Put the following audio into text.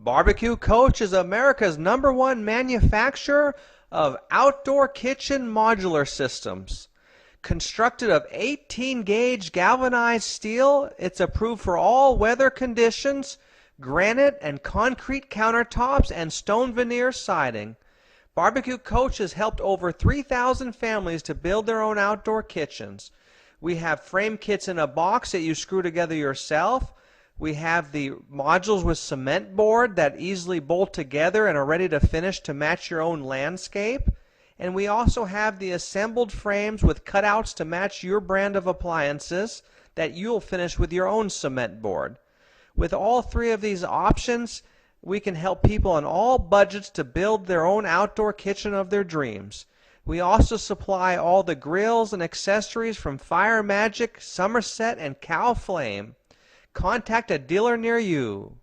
BBQ COACH is America's #1 manufacturer of outdoor kitchen modular systems. Constructed of 18-gauge galvanized steel, it's approved for all weather conditions, granite and concrete countertops, and stone veneer siding. BBQ COACH has helped over 3,000 families to build their own outdoor kitchens. We have frame kits in a box that you screw together yourself. We have the modules with cement board that easily bolt together and are ready to finish to match your own landscape. And we also have the assembled frames with cutouts to match your brand of appliances that you'll finish with your own cement board. With all three of these options, we can help people on all budgets to build their own outdoor kitchen of their dreams. We also supply all the grills and accessories from Fire Magic, Somerset, and Cal Flame. Contact a dealer near you.